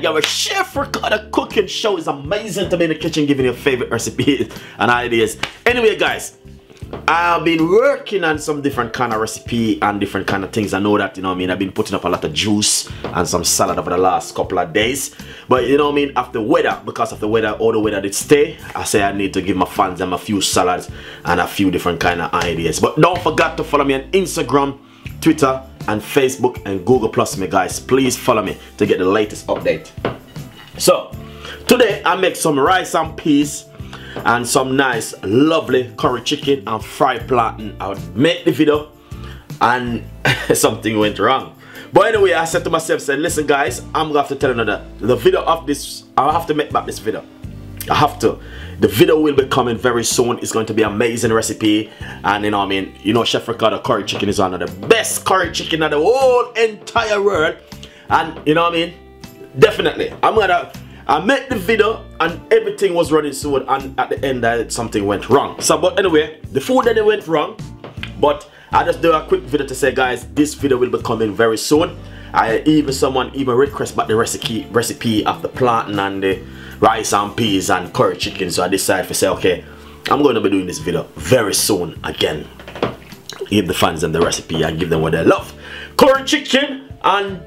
our Chef Ricardo cooking show. Is amazing to be in the kitchen giving you favorite recipes and ideas. Anyway guys, I've been working on some different kind of recipe and different kind of things. I know that, you know what I mean, I've been putting up a lot of juice and some salad over the last couple of days. But you know what I mean, after weather, because of the weather, all the weather did stay, I say I need to give my fans them a few salads and a few different kind of ideas. But don't forget to follow me on Instagram, Twitter and Facebook and Google Plus me guys. Please follow me to get the latest update. So today I make some rice and peas and some nice lovely curry chicken and fried plantain. I would make the video and something went wrong. But anyway, I said to myself, said, listen guys, I'm gonna have to tell another the video of this, I have to make back this video. I have to. The video will be coming very soon. It's going to be an amazing recipe. And you know what I mean, you know Chef Ricardo curry chicken is one of the best curry chicken in the whole entire world. And you know what I mean, definitely I made the video and everything was running smooth, and at the end something went wrong. So but anyway, the food that went wrong, but I just do a quick video to say guys, this video will be coming very soon. Someone even request back the recipe of the plantain and the rice and peas and curry chicken, so I decided to say okay, I'm going to be doing this video very soon again. Give the fans them the recipe and give them what they love. Curry chicken and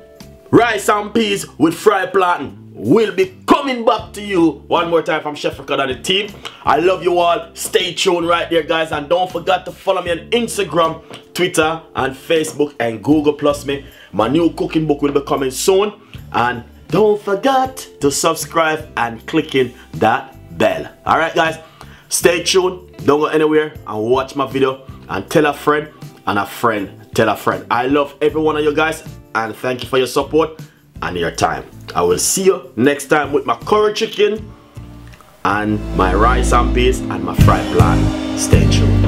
rice and peas with fried plantain will be coming back to you one more time from Chef Ricardo and the team. I love you all. Stay tuned right there guys, and don't forget to follow me on Instagram, Twitter and Facebook and Google Plus me. My new cooking book will be coming soon, and don't forget to subscribe and click in that bell. Alright guys, stay tuned, don't go anywhere, and watch my video and tell a friend, and a friend tell a friend. I love every one of you guys, and thank you for your support and your time. I will see you next time with my curry chicken and my rice and peas and my fried plantain. Stay tuned.